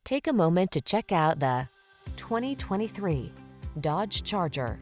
Take a moment to check out the 2023 Dodge Charger.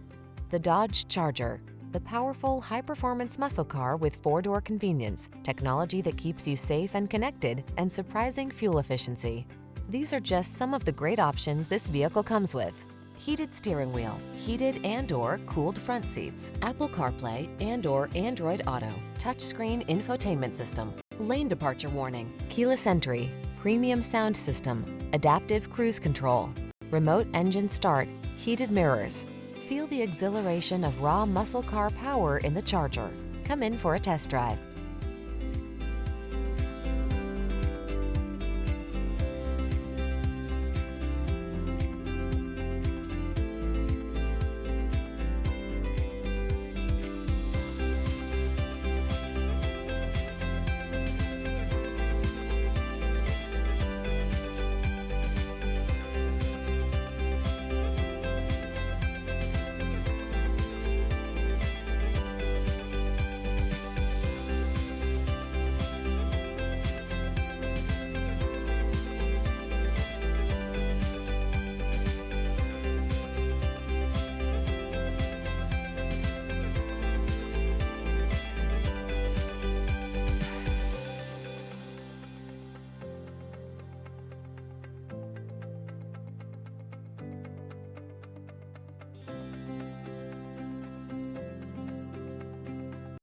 The Dodge Charger, the powerful, high-performance muscle car with four-door convenience, technology that keeps you safe and connected, and surprising fuel efficiency. These are just some of the great options this vehicle comes with: heated steering wheel, heated and/or cooled front seats, Apple CarPlay and/or Android Auto, touchscreen infotainment system, lane departure warning, keyless entry, premium sound system, adaptive cruise control, remote engine start, heated mirrors. Feel the exhilaration of raw muscle car power in the Charger. Come in for a test drive.